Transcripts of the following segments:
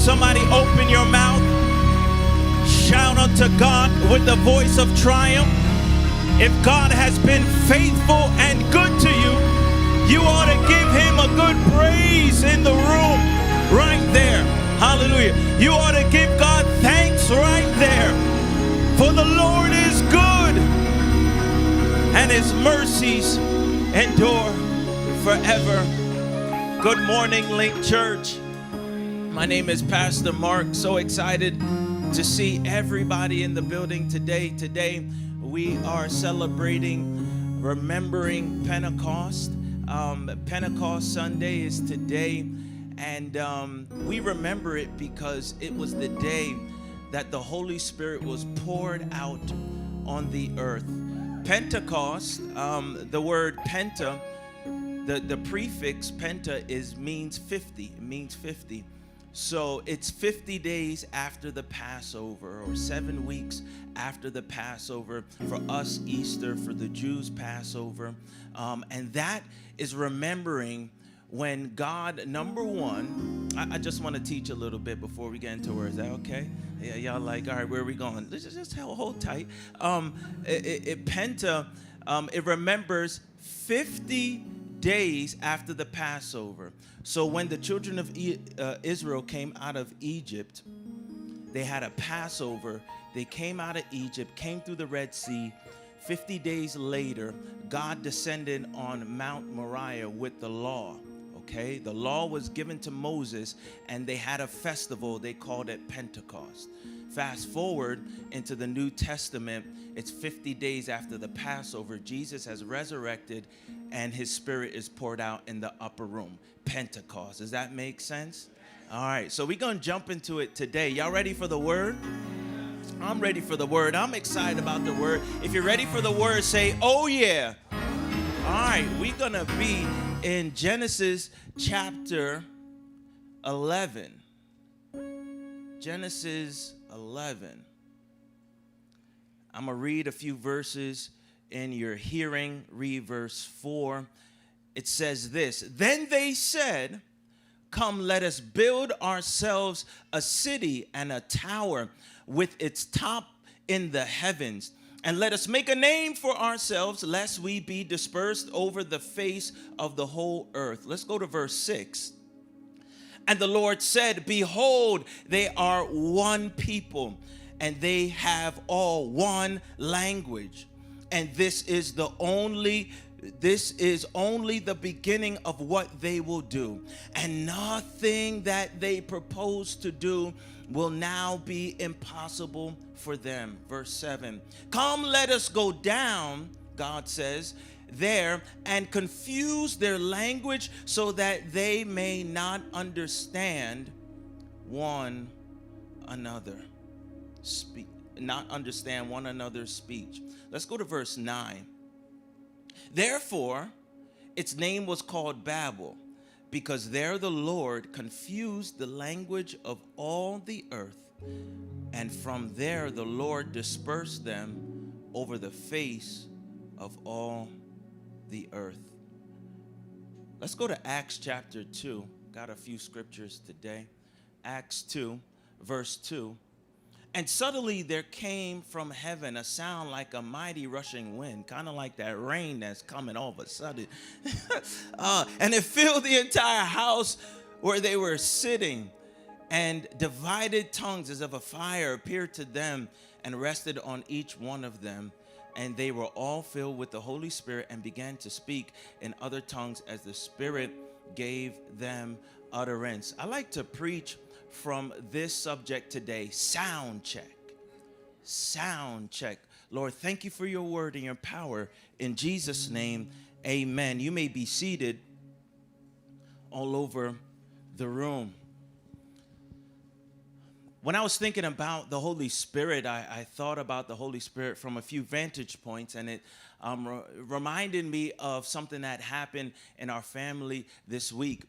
Somebody open your mouth. Shout unto God with the voice of triumph. If God has been faithful and good to you, you ought to give him a good praise in the room right there. Hallelujah. You ought to give God thanks right there. For the Lord is good and his mercies endure forever. Good morning, Link Church. My name is Pastor Mark. So excited to see everybody in the building today. Today, we are celebrating, remembering Pentecost. Pentecost Sunday is today, and we remember it because it was the day that the Holy Spirit was poured out on the earth. Pentecost, the word penta, the prefix penta means 50. It means 50. So it's 50 days after the Passover, or 7 weeks after the Passover. For us, Easter; for the Jews, Passover. And that is remembering when God, number one, I just want to teach a little bit before we get into words. Is that okay? Yeah, y'all like, all right, where are we going? Let's just hold tight. Penta, it remembers 50 days after the Passover. So when the children of Israel came out of Egypt, they had a Passover. They came out of Egypt, came through the Red Sea. 50 days later, God descended on Mount Moriah with the law. Okay, the law was given to Moses, and they had a festival. They called it Pentecost. Fast forward into the New Testament, it's 50 days after the Passover. Jesus has resurrected, and his Spirit is poured out in the upper room. Pentecost. Does that make sense? All right, so we're going to jump into it today. Y'all ready for the word? I'm ready for the word. I'm excited about the word. If you're ready for the word, say, oh yeah. All right, we're going to be in Genesis chapter 11. Genesis 11. I'm going to read a few verses in your hearing. Read verse 4. It says this: Then they said, come, let us build ourselves a city and a tower with its top in the heavens. And let us make a name for ourselves, lest we be dispersed over the face of the whole earth. Let's go to verse 6. And the Lord said, behold, they are one people, and they have all one language. And this is only the beginning of what they will do. And nothing that they propose to do will now be impossible for them. Verse 7. Come, let us go down, God says, there and confuse their language so that they may not understand one another. Not understand one another's speech. Let's go to verse 9. Therefore, its name was called Babel, because there the Lord confused the language of all the earth, and from there the Lord dispersed them over the face of all the earth. Let's go to Acts chapter 2. Got a few scriptures today. Acts 2, verse 2. And suddenly there came from heaven a sound like a mighty rushing wind, kind of like that rain that's coming all of a sudden. And it filled the entire house where they were sitting. And divided tongues as of a fire appeared to them and rested on each one of them. And they were all filled with the Holy Spirit and began to speak in other tongues as the Spirit gave them utterance. I like to preach from this subject today: sound check. Sound check. Lord, thank you for your word and your power. In Jesus' name, amen. You may be seated all over the room. When I was thinking about the Holy Spirit, I thought about the Holy Spirit from a few vantage points, and it reminded me of something that happened in our family this week.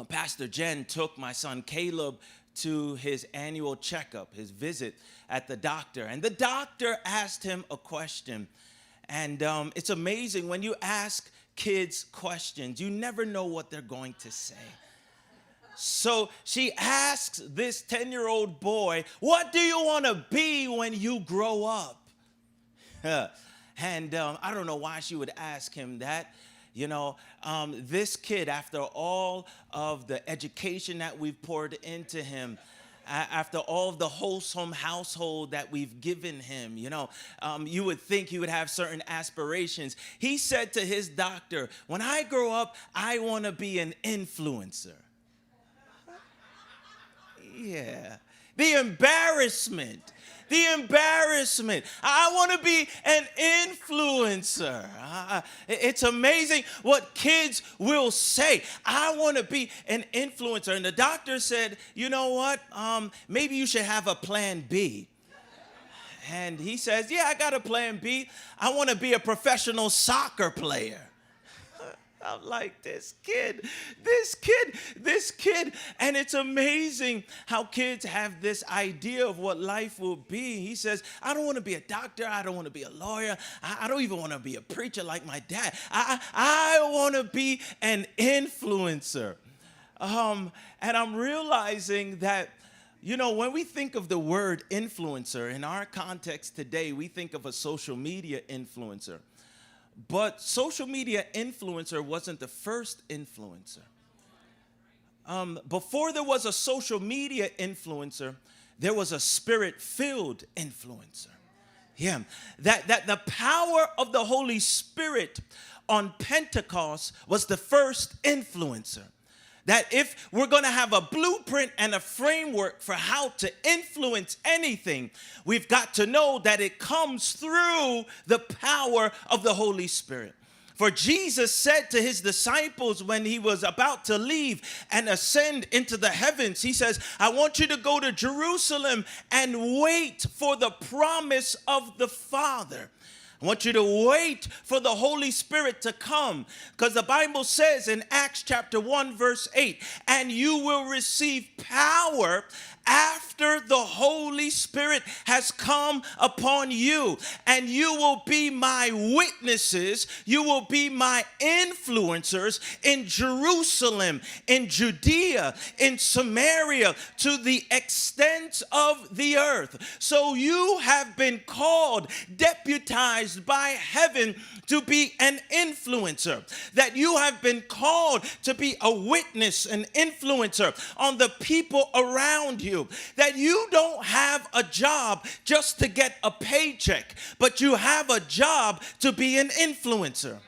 Pastor Jen took my son Caleb to his annual checkup, his visit at the doctor. And the doctor asked him a question. And it's amazing when you ask kids questions, you never know what they're going to say. So she asks this 10-year-old boy, what do you want to be when you grow up? And I don't know why she would ask him that. This kid, after all of the education that we've poured into him, after all of the wholesome household that we've given him, you would think he would have certain aspirations. He said to his doctor, when I grow up, I want to be an influencer. Yeah. The embarrassment. I want to be an influencer. It's amazing what kids will say. I want to be an influencer. And the doctor said, you know what? Maybe you should have a plan B. And he says, yeah, I got a plan B. I want to be a professional soccer player. I'm like, this kid. And it's amazing how kids have this idea of what life will be. He says, I don't want to be a doctor. I don't want to be a lawyer. I don't even want to be a preacher like my dad. I want to be an influencer. And I'm realizing that, when we think of the word influencer, in our context today, we think of a social media influencer. But social media influencer wasn't the first influencer. Before there was a social media influencer, there was a spirit-filled influencer. Yeah, that the power of the Holy Spirit on Pentecost was the first influencer. That if we're going to have a blueprint and a framework for how to influence anything, we've got to know that it comes through the power of the Holy Spirit. For Jesus said to his disciples when he was about to leave and ascend into the heavens, he says, I want you to go to Jerusalem and wait for the promise of the Father. I want you to wait for the Holy Spirit to come, because the Bible says in Acts chapter 1 verse 8, and you will receive power after the Holy Spirit has come upon you, and you will be my witnesses, you will be my influencers in Jerusalem, in Judea, in Samaria, to the extent of the earth. So you have been called, deputized by heaven to be an influencer, that you have been called to be a witness, an influencer on the people around you. That you don't have a job just to get a paycheck, but you have a job to be an influencer.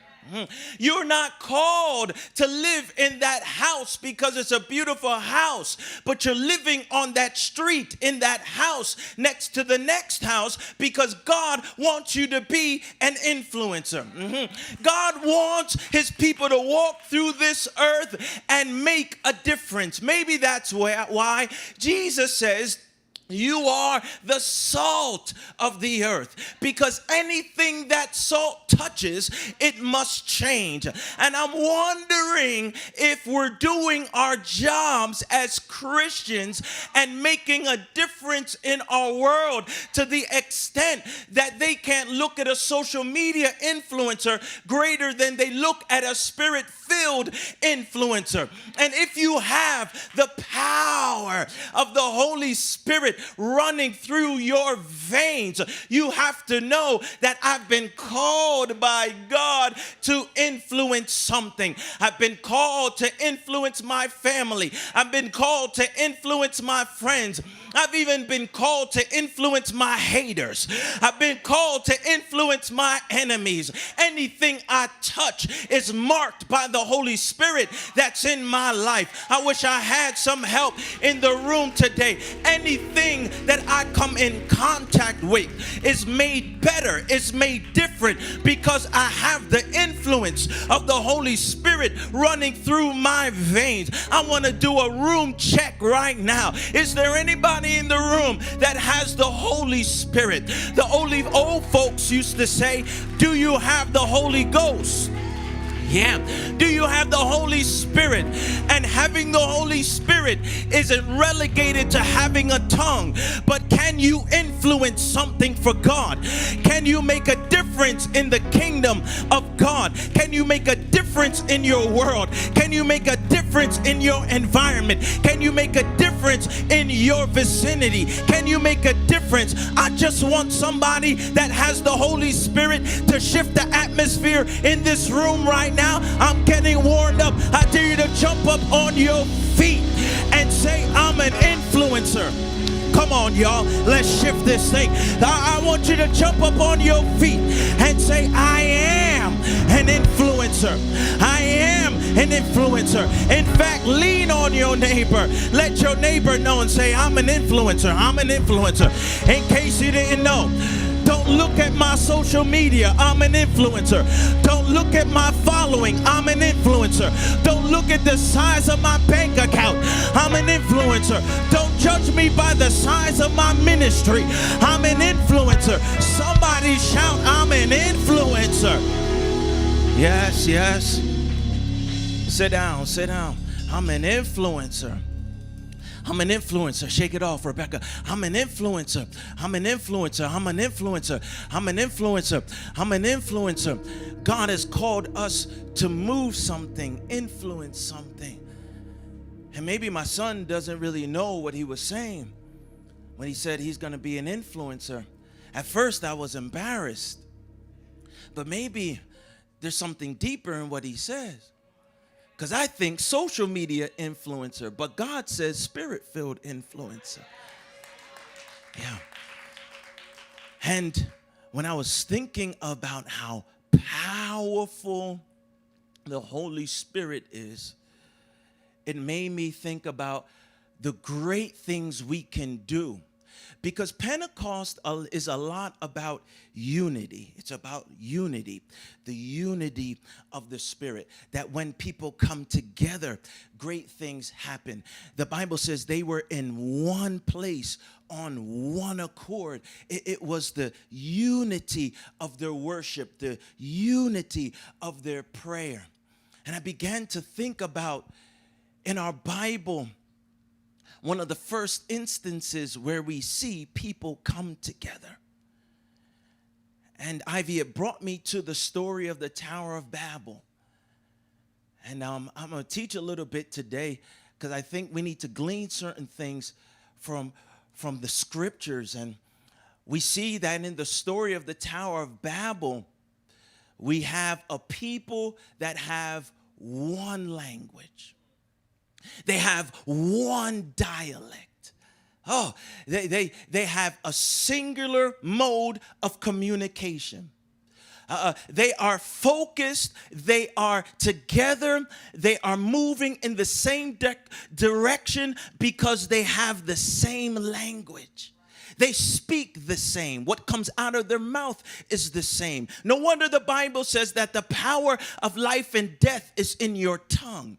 You're not called to live in that house because it's a beautiful house, but you're living on that street, in that house, next to the next house, because God wants you to be an influencer. God wants his people to walk through this earth and make a difference. Maybe that's why Jesus says, you are the salt of the earth, because anything that salt touches, it must change. And I'm wondering if we're doing our jobs as Christians and making a difference in our world to the extent that they can't look at a social media influencer greater than they look at a spirit-filled influencer. And if you have the power of the Holy Spirit running through your veins, you have to know that I've been called by God to influence something. I've been called to influence my family. I've been called to influence my friends. I've even been called to influence my haters. I've been called to influence my enemies. Anything I touch is marked by the Holy Spirit that's in my life. I wish I had some help in the room today. Anything that I come in contact with is made better, is made different, because I have the influence of the Holy Spirit running through my veins. I want to do a room check right now. Is there anybody in the room that has the Holy Spirit? The old folks used to say, do you have the Holy Ghost? Yeah. Do you have the Holy Spirit? And having the Holy Spirit isn't relegated to having a tongue, but can you influence something for God? Can you make a difference in the kingdom of God? Can you make a difference in your world? Can you make a difference in your environment? Can you make a difference in your vicinity? Can you make a difference? I just want somebody that has the Holy Spirit to shift the atmosphere in this room right now. I'm getting warmed up. I dare you to jump up on your feet and say, I'm an influencer. Come on, y'all. Let's shift this thing. I want you to jump up on your feet and say, I am an influencer. I am an influencer. In fact, lean on your neighbor. Let your neighbor know and say, I'm an influencer. I'm an influencer. In case you didn't know, don't look at my social media. I'm an influencer. Don't look at my following. I'm an influencer. Don't look at the size of my bank account. I'm an influencer. Don't judge me by the size of my ministry. I'm an influencer. Somebody shout, I'm an influencer. Yes, yes. Sit down, sit down. I'm an influencer. I'm an influencer. Shake it off, Rebecca. I'm an influencer. I'm an influencer. I'm an influencer. I'm an influencer. I'm an influencer. God has called us to move something, influence something. And maybe my son doesn't really know what he was saying when he said he's going to be an influencer. At first, I was embarrassed. But maybe there's something deeper in what he says. Because I think social media influencer, but God says spirit-filled influencer. Yeah. And when I was thinking about how powerful the Holy Spirit is, it made me think about the great things we can do. Because Pentecost is a lot about unity. It's about unity, the unity of the Spirit, that when people come together, great things happen. The Bible says they were in one place on one accord. It was the unity of their worship, the unity of their prayer. And I began to think about in our Bible, one of the first instances where we see people come together. And Ivy, it brought me to the story of the Tower of Babel. And I'm going to teach a little bit today because I think we need to glean certain things from the scriptures. And we see that in the story of the Tower of Babel, we have a people that have one language. They have one dialect. Oh, they have a singular mode of communication. They are focused. They are together. They are moving in the same direction because they have the same language. They speak the same. What comes out of their mouth is the same. No wonder the Bible says that the power of life and death is in your tongue.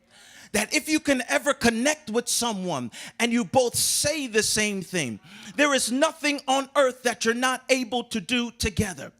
That if you can ever connect with someone and you both say the same thing, there is nothing on earth that you're not able to do together.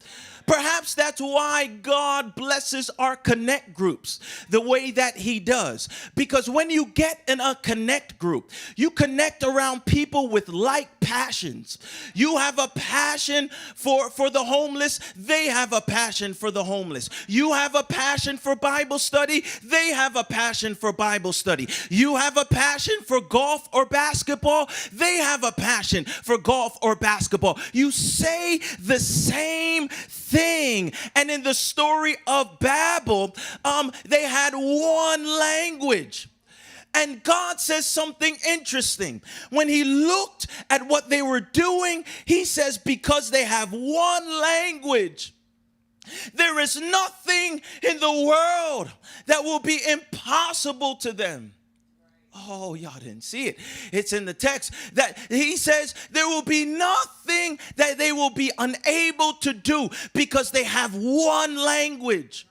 Perhaps that's why God blesses our connect groups the way that he does. Because when you get in a connect group, you connect around people with like passions. You have a passion for the homeless. They have a passion for the homeless. You have a passion for Bible study. They have a passion for Bible study. You have a passion for golf or basketball. They have a passion for golf or basketball. You say the same thing. And in the story of Babel, they had one language. And God says something interesting. When he looked at what they were doing, he says, because they have one language, there is nothing in the world that will be impossible to them. Oh, y'all didn't see it. It's in the text that he says there will be nothing that they will be unable to do because they have one language.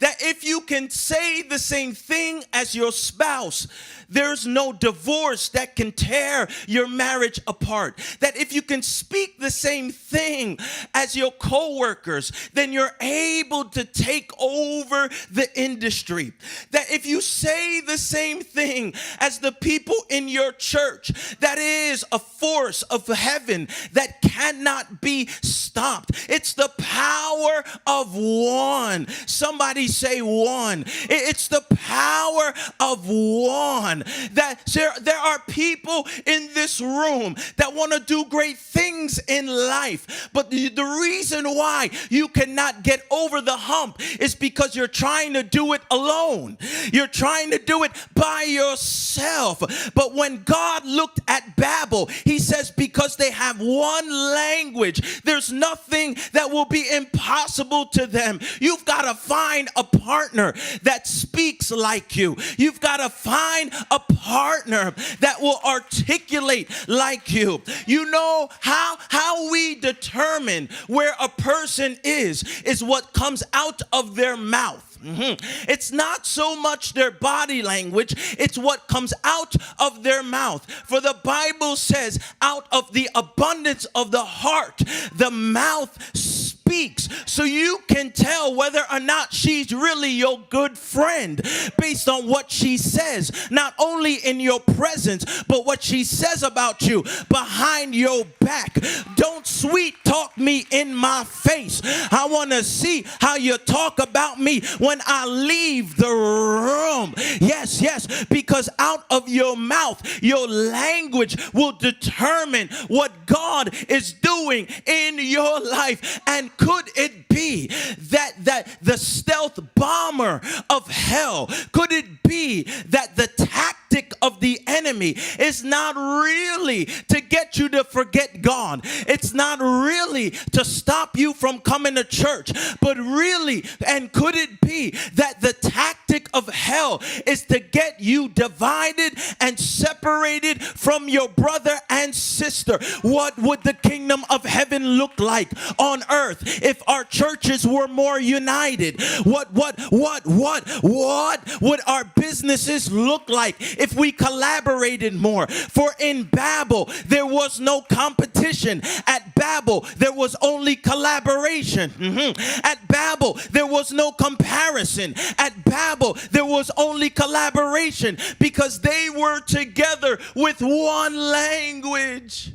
That if you can say the same thing as your spouse, there's no divorce that can tear your marriage apart. That if you can speak the same thing as your coworkers, then you're able to take over the industry. That if you say the same thing as the people in your church, that is a force of heaven that cannot be stopped. It's the power of one. Somebody say one. It's the power of one. That there are people in this room that want to do great things in life, but the reason why you cannot get over the hump is because you're trying to do it alone. You're trying to do it by yourself. But when God looked at Babel, he says, because they have one language, there's nothing that will be impossible to them. You've got to find a partner that speaks like you. You've got to find a partner that will articulate like you. You know how we determine where a person is what comes out of their mouth. It's not so much their body language, it's what comes out of their mouth. For the Bible says, out of the abundance of the heart, the mouth speaks. So you can tell whether or not she's really your good friend based on what she says, not only in your presence, but what she says about you behind your back. Don't sweet talk me in my face. I want to see how you talk about me when I leave the room. Yes, because out of your mouth, your language will determine what God is doing in your life. And could it be that the stealth bomber of hell, could it be that the tactic of the enemy is not really to get you to forget God? It's not really to stop you from coming to church, but really, and could it be that the tactic of hell is to get you divided and separated from your brother and sister? What would the kingdom of heaven look like on earth if our churches were more united? What would our businesses look like if we collaborated more? For in Babel, there was no competition. At Babel, there was only collaboration. At Babel, there was no comparison. At Babel, there was only collaboration because they were together with one language.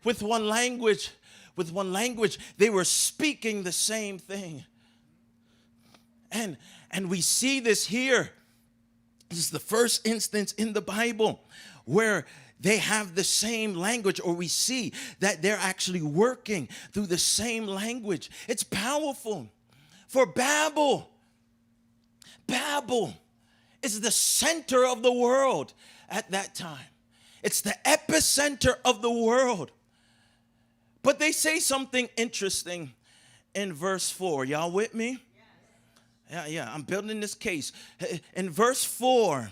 With one language. With one language, they were speaking the same thing. And we see this here. This is the first instance in the Bible where they have the same language, or we see that they're actually working through the same language. It's powerful. For Babel is the center of the world at that time. It's the epicenter of the world. But they say something interesting in verse 4. Y'all with me? Yeah, I'm building this case. In verse 4,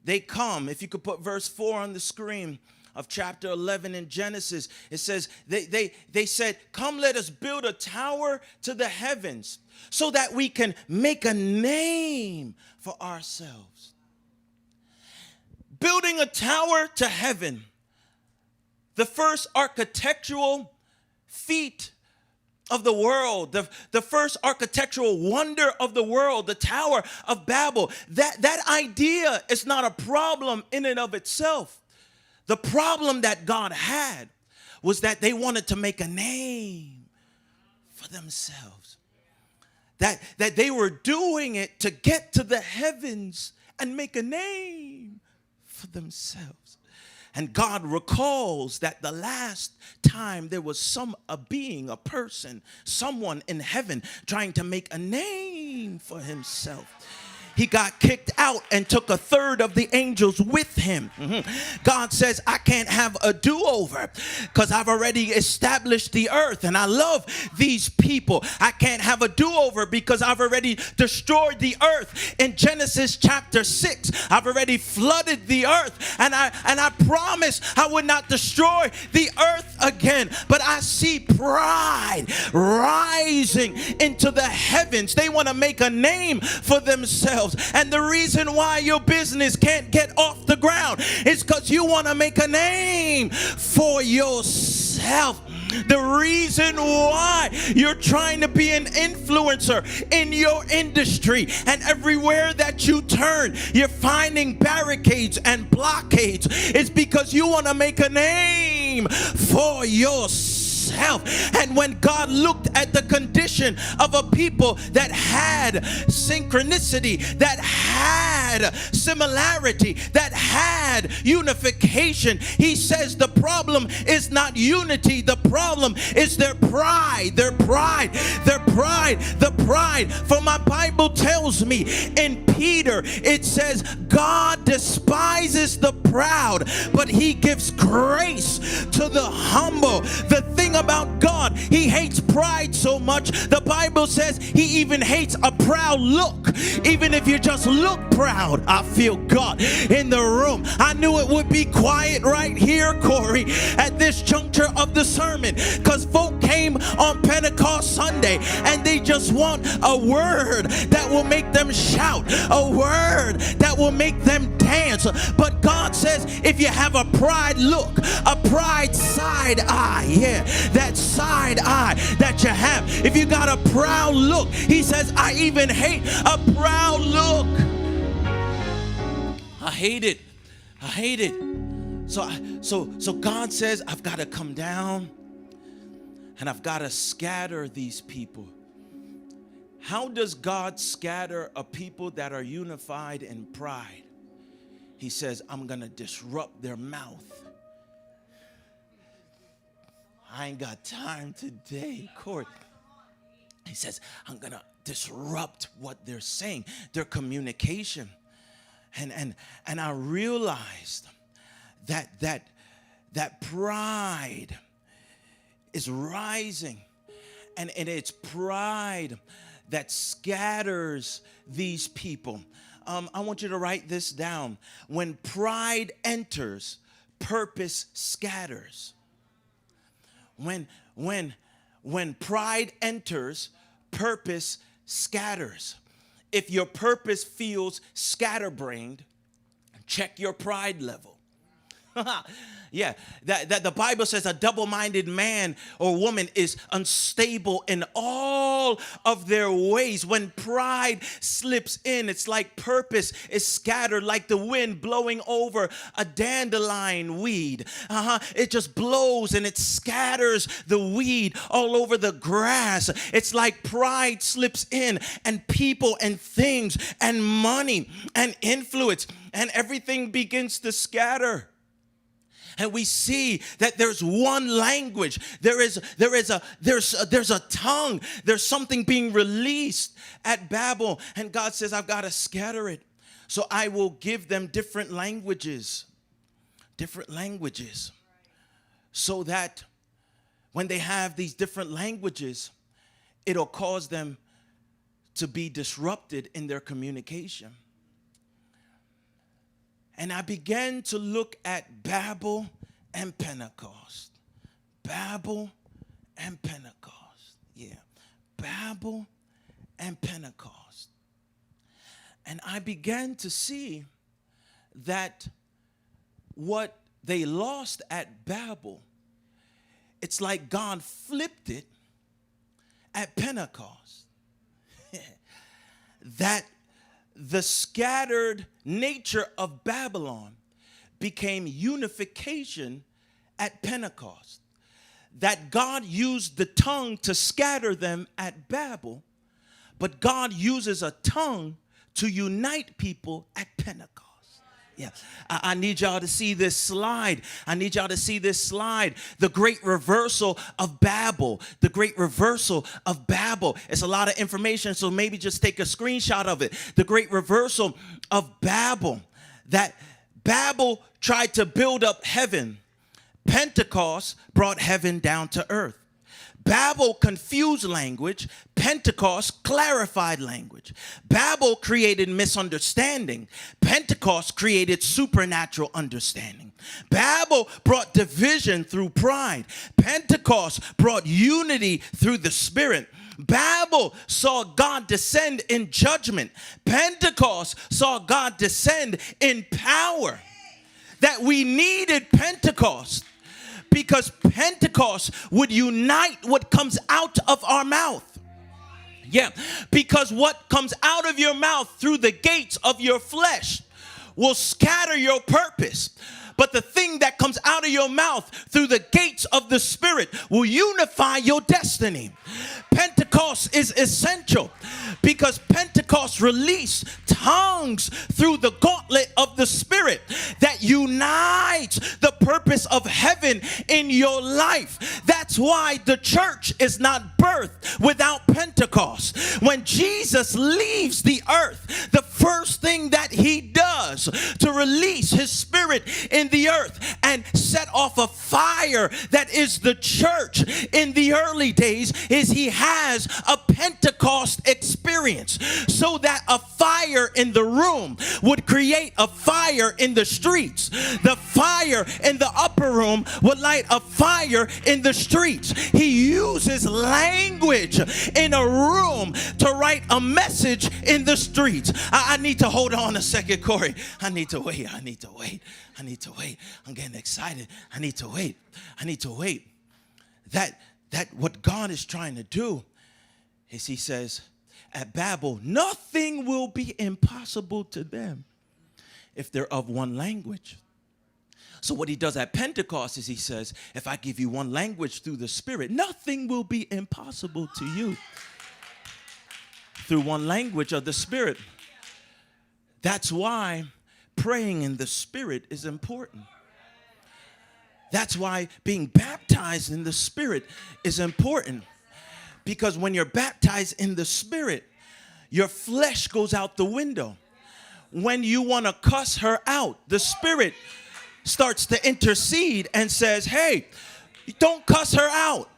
they come. If you could put verse 4 on the screen of chapter 11 in Genesis, it says, they said, come, let us build a tower to the heavens so that we can make a name for ourselves. Building a tower to heaven. The first architectural feat of the world, the first architectural wonder of the world, the Tower of Babel. That idea is not a problem in and of itself. The problem that God had was that they wanted to make a name for themselves. That they were doing it to get to the heavens and make a name for themselves. And God recalls that the last time there was a being, a person, someone in heaven trying to make a name for himself. He got kicked out and took a third of the angels with him. God says, I can't have a do-over because I've already established the earth and I love these people. I can't have a do-over because I've already destroyed the earth. In Genesis chapter 6, I've already flooded the earth, and I promised I would not destroy the earth again. But I see pride rising into the heavens. They want to make a name for themselves. And the reason reason why your business can't get off the ground is because you want to make a name for yourself. The reason why you're trying to be an influencer in your industry, and everywhere that you turn, you're finding barricades and blockades, is because you want to make a name for yourself. And when God looked at the condition of a people that had synchronicity, that had similarity, that had unification, he says the problem is not unity, the problem is their pride, their pride, their pride, the pride. For my Bible tells me in Peter, it says, God despises the proud, but he gives grace to the humble. The thing about God, he hates pride so much. The Bible says he even hates a proud look. Even if you just look proud, I feel God in the room. I knew it would be quiet right here, Corey, at this juncture of the sermon, because folk came on Pentecost Sunday and they just want a word that will make them shout, a word that will make them dance. But God says, if you have a pride look, a pride side eye, yeah, that side eye that you have, if you got a proud look, he says, I even hate a proud look. I hate it. I hate it. So God says, I've got to come down and I've got to scatter these people. How does God scatter a people that are unified in pride? He says, I'm going to disrupt their mouth. I ain't got time today, Court. He says, I'm going to disrupt what they're saying, their communication. And I realized that pride is rising, and it's pride that scatters these people. I want you to write this down. When pride enters, purpose scatters. When pride enters, purpose scatters. If your purpose feels scatterbrained, check your pride level. Yeah, that the Bible says a double-minded man or woman is unstable in all of their ways. When pride slips in, it's like purpose is scattered, like the wind blowing over a dandelion weed. It just blows and it scatters the weed all over the grass. It's like pride slips in, and people and things and money and influence and everything begins to scatter. And we see that there's one language. There's a tongue. There's something being released at Babel. And God says, I've got to scatter it. So I will give them different languages. Different languages. So that when they have these different languages, it'll cause them to be disrupted in their communication. And I began to look at Babel and Pentecost. Babel and Pentecost. Yeah. Babel and Pentecost. And I began to see that what they lost at Babel, it's like God flipped it at Pentecost. That the scattered nature of Babylon became unification at Pentecost. That God used the tongue to scatter them at Babel, but God uses a tongue to unite people at Pentecost. Yeah, I need y'all to see this slide. I need y'all to see this slide. The great reversal of Babel. The great reversal of Babel. It's a lot of information, so maybe just take a screenshot of it. The great reversal of Babel. That Babel tried to build up heaven. Pentecost brought heaven down to earth. Babel confused language. Pentecost clarified language. Babel created misunderstanding. Pentecost created supernatural understanding. Babel brought division through pride. Pentecost brought unity through the Spirit. Babel saw God descend in judgment. Pentecost saw God descend in power. That we needed Pentecost because Pentecost would unite what comes out of our mouth. Yeah, because what comes out of your mouth through the gates of your flesh will scatter your purpose. But the thing that comes out of your mouth through the gates of the Spirit will unify your destiny. Pentecost is essential because Pentecost released tongues through the gauntlet of the Spirit that unites the purpose of heaven in your life. That's why the church is not birthed without Pentecost. When Jesus leaves the earth, the first thing that he does to release his Spirit in the earth and set off a fire that is the church in the early days is he has a Pentecost experience, so that a fire in the room would create a fire in the streets. The fire in the upper room would light a fire in the streets. He uses language in a room to write a message in the streets. I need to hold on a second, Corey. I need to wait. I'm getting excited. I need to wait. That what God is trying to do is he says, at Babel, nothing will be impossible to them if they're of one language. So what he does at Pentecost is he says, if I give you one language through the Spirit, nothing will be impossible to you through one language of the Spirit. That's why praying in the Spirit is important. That's why being baptized in the Spirit is important. Because when you're baptized in the Spirit, your flesh goes out the window. When you want to cuss her out, the Spirit starts to intercede and says, hey, don't cuss her out.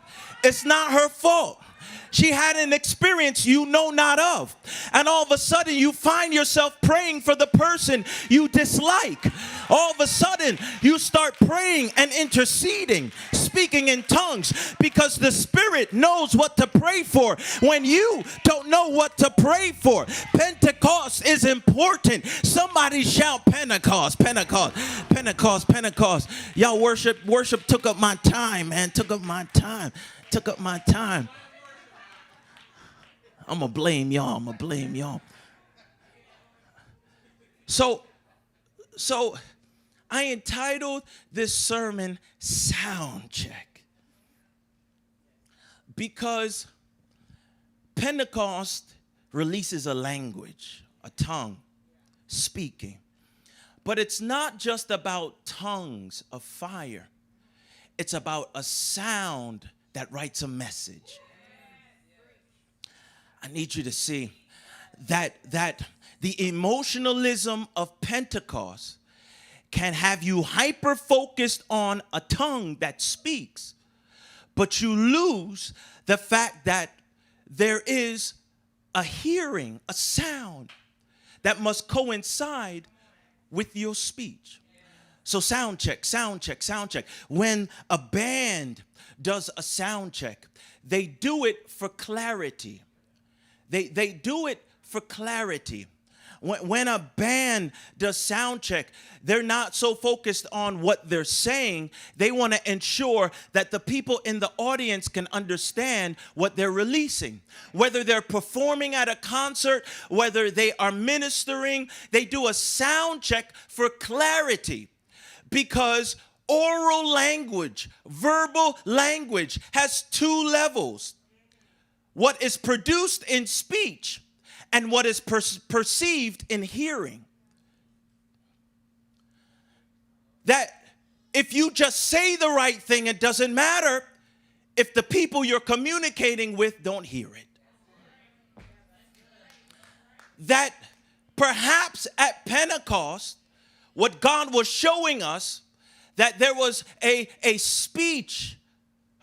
It's not her fault. She had an experience you know not of. And all of a sudden you find yourself praying for the person you dislike. All of a sudden you start praying and interceding, speaking in tongues, because the Spirit knows what to pray for when you don't know what to pray for. Pentecost is important. Somebody shout Pentecost, Pentecost, Pentecost, Pentecost. Y'all worship took up my time, man. Took up my time. I'm going to blame y'all. So I entitled this sermon Sound Check, because Pentecost releases a language, a tongue, speaking. But it's not just about tongues of fire. It's about a sound that writes a message. I need you to see that the emotionalism of Pentecost can have you hyper-focused on a tongue that speaks, but you lose the fact that there is a hearing, a sound that must coincide with your speech. So sound check. When a band does a sound check, they do it for clarity. They do it for clarity. When a band does sound check, they're not so focused on what they're saying. They want to ensure that the people in the audience can understand what they're releasing. Whether they're performing at a concert, whether they are ministering, they do a sound check for clarity. Because oral language, verbal language has two levels. What is produced in speech and what is perceived in hearing. That if you just say the right thing, it doesn't matter if the people you're communicating with don't hear it. That perhaps at Pentecost, what God was showing us, that there was a speech,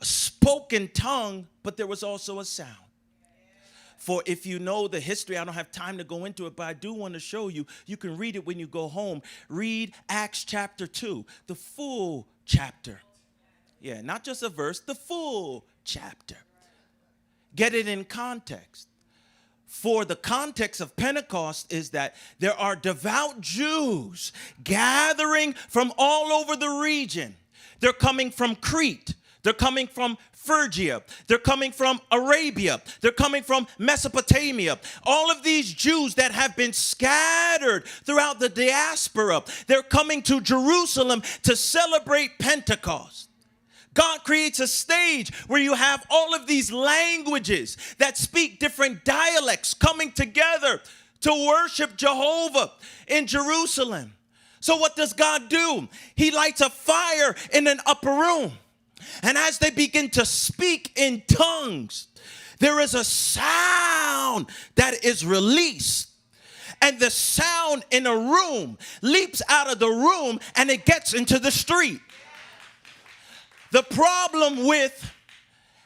a spoken tongue, but there was also a sound. For if you know the history, I don't have time to go into it, but I do want to show you. You can read it when you go home. Read Acts chapter 2, the full chapter. Yeah, not just a verse, the full chapter. Get it in context. For the context of Pentecost is that there are devout Jews gathering from all over the region. They're coming from Crete. They're coming from Phrygia. They're coming from Arabia. They're coming from Mesopotamia. All of these Jews that have been scattered throughout the diaspora, they're coming to Jerusalem to celebrate Pentecost. God creates a stage where you have all of these languages that speak different dialects coming together to worship Jehovah in Jerusalem. So what does God do? He lights a fire in an upper room. And as they begin to speak in tongues, there is a sound that is released. And the sound in a room leaps out of the room and it gets into the street. The problem with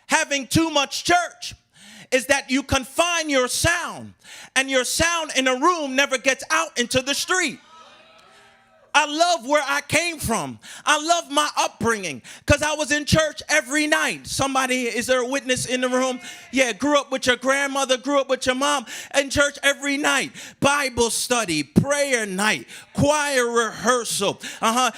having too much church is that you confine your sound, and your sound in a room never gets out into the street. I love where I came from. I love my upbringing because I was in church every night. Somebody, is there a witness in the room? Yeah, grew up with your grandmother, grew up with your mom, in church every night. Bible study, prayer night, choir rehearsal,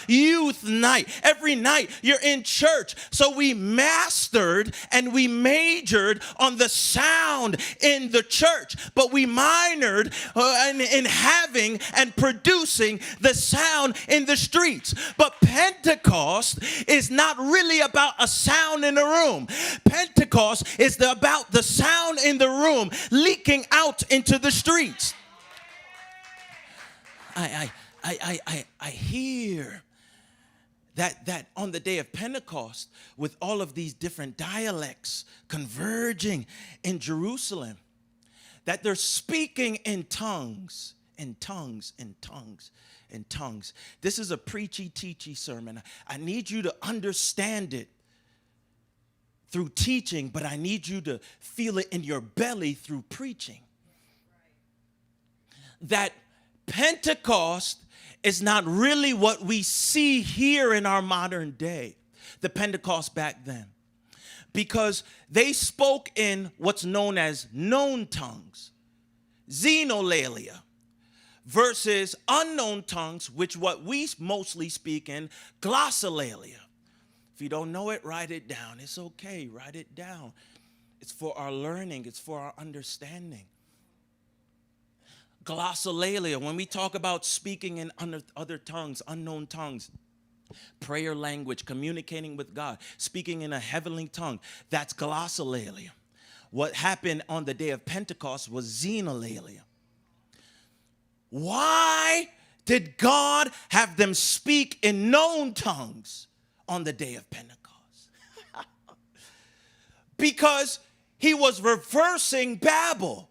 youth night. Every night you're in church. So we mastered and we majored on the sound in the church, but we minored in having and producing the sound in the streets. But Pentecost is not really about a sound in a room. Pentecost is about the sound in the room leaking out into the streets. I hear that on the day of Pentecost, with all of these different dialects converging in Jerusalem, that they're speaking in tongues, in tongues, in tongues, in tongues. This is a preachy, teachy sermon. I need you to understand it through teaching, but I need you to feel it in your belly through preaching. That Pentecost is not really what we see here in our modern day, the Pentecost back then, because they spoke in what's known as known tongues, xenolalia, versus unknown tongues, which what we mostly speak in, glossolalia. If you don't know it, write it down. It's okay, write it down. It's for our learning, it's for our understanding. Glossolalia, when we talk about speaking in other tongues, unknown tongues, prayer language, communicating with God, speaking in a heavenly tongue, that's glossolalia. What happened on the day of Pentecost was xenolalia. Why did God have them speak in known tongues on the day of Pentecost? Because he was reversing Babel.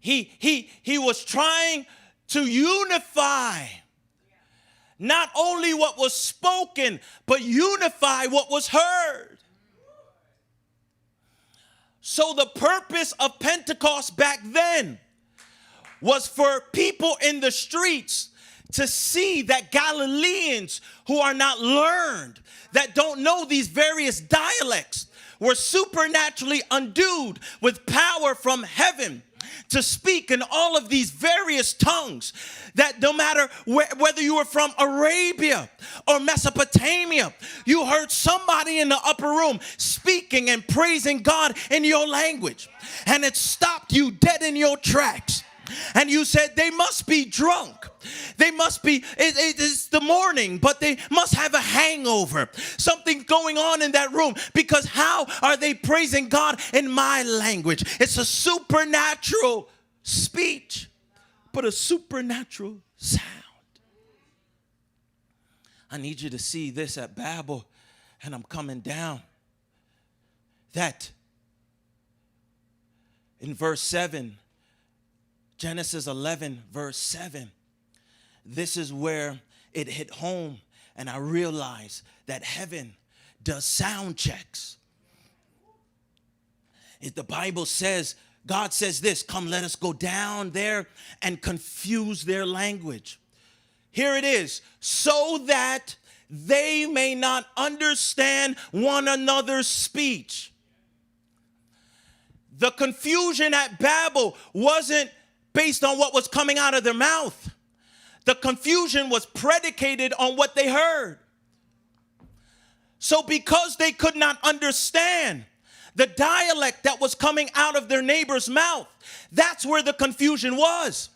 He was trying to unify not only what was spoken, but unify what was heard. So the purpose of Pentecost back then was for people in the streets to see that Galileans who are not learned, that don't know these various dialects, were supernaturally endued with power from heaven to speak in all of these various tongues, that no matter whether you were from Arabia or Mesopotamia, you heard somebody in the upper room speaking and praising God in your language, and it stopped you dead in your tracks. And you said, they must be drunk. They must be, it's the morning, but they must have a hangover. Something's going on in that room, because how are they praising God in my language? It's a supernatural speech, but a supernatural sound. I need you to see this at Babel, and I'm coming down. That in verse 7, Genesis 11, verse 7, this is where it hit home, and I realized that heaven does sound checks. If the Bible says, God says this, come, let us go down there and confuse their language. Here it is, so that they may not understand one another's speech. The confusion at Babel wasn't based on what was coming out of their mouth. The confusion was predicated on what they heard. So because they could not understand the dialect that was coming out of their neighbor's mouth, that's where the confusion was.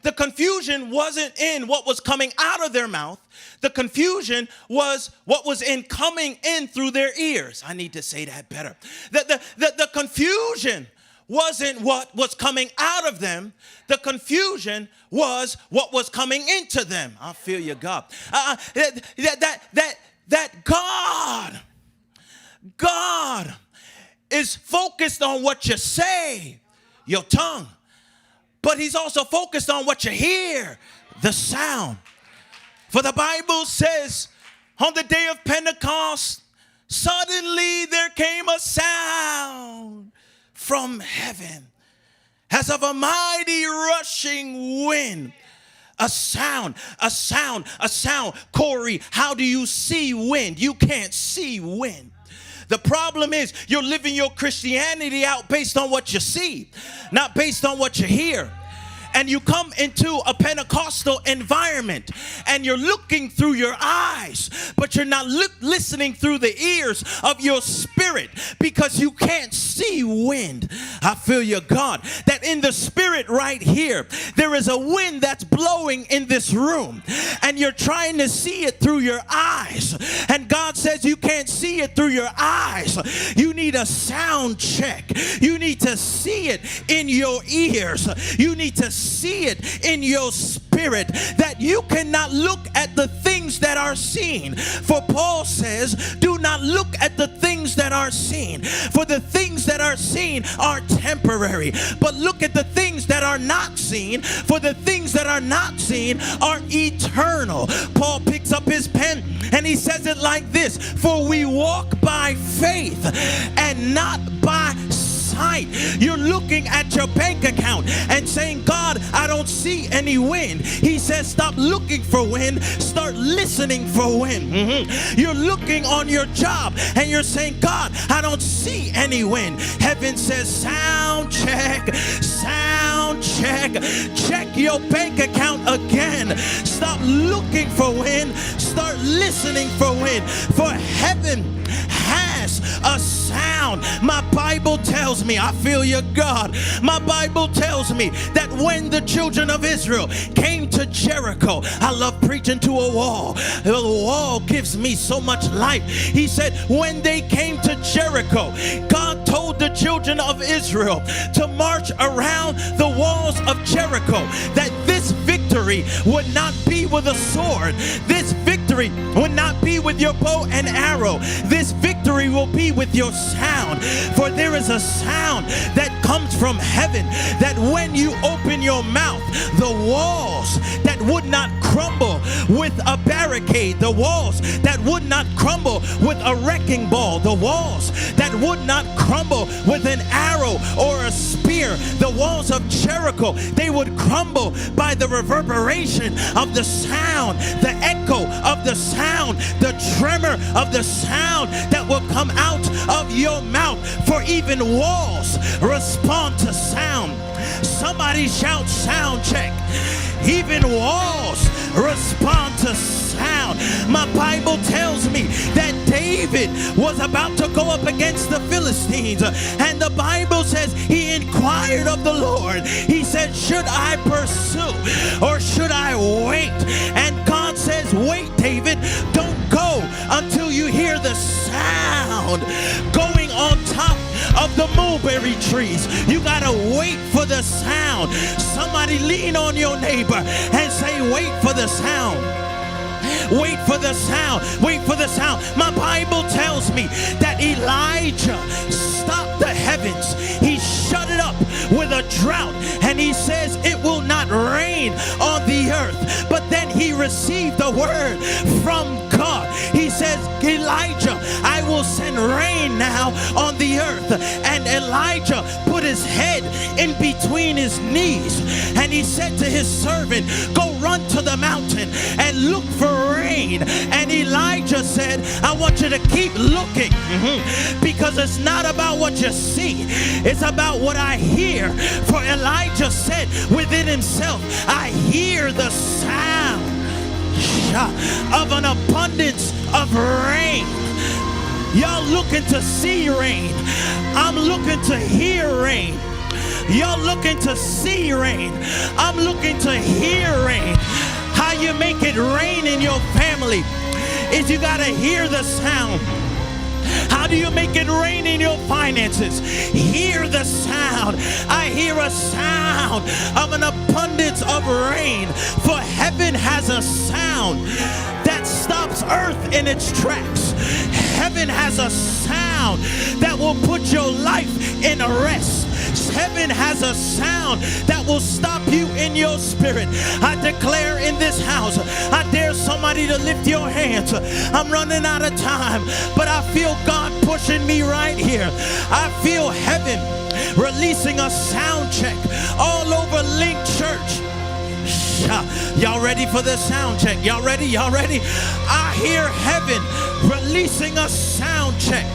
The confusion wasn't in what was coming out of their mouth. The confusion was what was coming in through their ears. I need to say that better. The confusion wasn't what was coming out of them. The confusion was what was coming into them. I feel you, God. That God is focused on what you say, your tongue. But he's also focused on what you hear, the sound. For the Bible says, on the day of Pentecost, suddenly there came a sound from heaven, as of a mighty rushing wind. A sound, a sound, a sound. Corey, how do you see wind? You can't see wind. The problem is you're living your Christianity out based on what you see, not based on what you hear. And you come into a Pentecostal environment and you're looking through your eyes, but you're not listening through the ears of your spirit because you can't see wind. I feel you, God, that in the spirit right here, there is a wind that's blowing in this room and you're trying to see it through your eyes. And God says you can't see it through your eyes. You need a sound check. You need to see it in your ears. You need to see it in your spirit, that you cannot look at the things that are seen. For Paul says, do not look at the things that are seen, for the things that are seen are temporary. But look at the things that are not seen, for the things that are not seen are eternal. Paul picks up his pen and he says it like this: for we walk by faith and not by sight. You're looking at your bank account and saying, God, I don't see any wind. He says, stop looking for wind, start listening for wind. You're looking on your job and you're saying, God, I don't see any wind. Heaven says, sound check, sound check. Check your bank account again. Stop looking for wind, start listening for wind. For heaven has a sound. My Bible tells me, I feel you, God. My Bible tells me that when the children of Israel came to Jericho, I love preaching to a wall. The wall gives me so much life. He said when they came to Jericho, God told the children of Israel to march around the walls of Jericho, that this victory would not be with a sword. This victory would not be with your bow and arrow. This victory will be with your sound. For there is a sound that comes from heaven, that when you open your mouth, the walls that would not crumble with a barricade, the walls that would not crumble with a wrecking ball, the walls that would not crumble with an arrow or a spear, the walls of Jericho, they would crumble by the reverberation of the sound, the echo of the sound, the tremor of the sound that will come out of your mouth. For even walls respond to sound. Somebody shout sound check. Even walls respond to sound. My Bible tells me that David was about to go up against the Philistines, and the Bible says he inquired of the Lord. He said, should I pursue or should I wait? And God says, wait, David, don't go until you hear the sound going on top of the mulberry trees. You gotta wait for the sound. Somebody lean on your neighbor and say, wait for the sound. Wait for the sound. Wait for the sound. My Bible tells me that Elijah stopped the heavens. He shut it up with a drought, and he says it will not rain on the earth. But then he received a word from God. He says, Elijah, I will send rain now on the earth. And Elijah put his head in between his knees, and he said to his servant, go run to the mountain and look for rain. And Elijah just said, I want you to keep looking, because it's not about what you see, it's about what I hear. For Elijah said within himself, I hear the sound of an abundance of rain. Y'all looking to see rain. I'm looking to hear rain. You're looking to see rain. I'm looking to hear rain. How you make it rain in your family is you got to hear the sound. How do you make it rain in your finances? Hear the sound. I hear a sound of an abundance of rain. For heaven has a sound that stops earth in its tracks. Heaven has a sound that will put your life in rest. Heaven has a sound that will stop you in your spirit. I declare in this house, I dare somebody to lift your hands. I'm running out of time, but I feel God pushing me right here. I feel heaven releasing a sound check all over Link Church. Y'all ready for the sound check? Y'all ready? Y'all ready? I hear heaven releasing a sound check.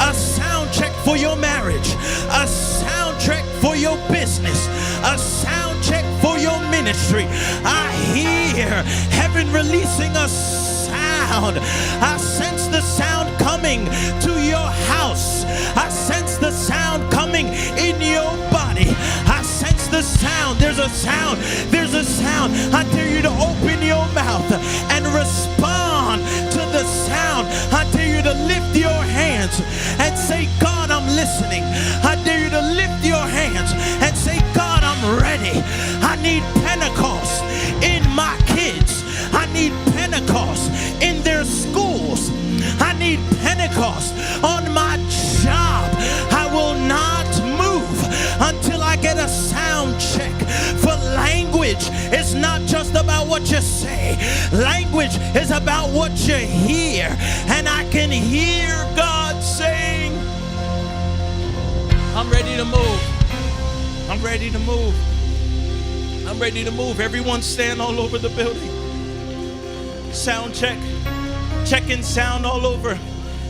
A sound check for your marriage. A sound check for your business. A sound check for your ministry. I hear heaven releasing a sound. I sense the sound coming to your house. I sense the sound coming in your body. I sense the sound. There's a sound. There's a sound. I dare you to open your mouth and respond to the sound. I dare you to lift your hands and say, God, I'm listening. I dare you to lift your hands and say, God, I'm ready. I need Pentecost in my kids. I need Pentecost in their schools. I need Pentecost on my job. I will not move until I get a sound check. For language is not just about what you say. Language is about what you hear. And I can hear God saying, I'm ready to move. I'm ready to move. I'm ready to move. Everyone stand all over the building. Sound check. Checking sound all over.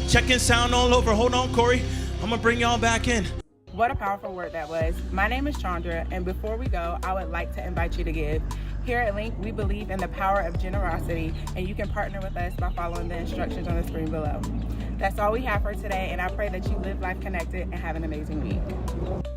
Checking sound all over. Hold on, Corey. I'm going to bring y'all back in. What a powerful word that was. My name is Chandra, and before we go, I would like to invite you to give. Here at Link, we believe in the power of generosity, and you can partner with us by following the instructions on the screen below. That's all we have for today, and I pray that you live life connected and have an amazing week.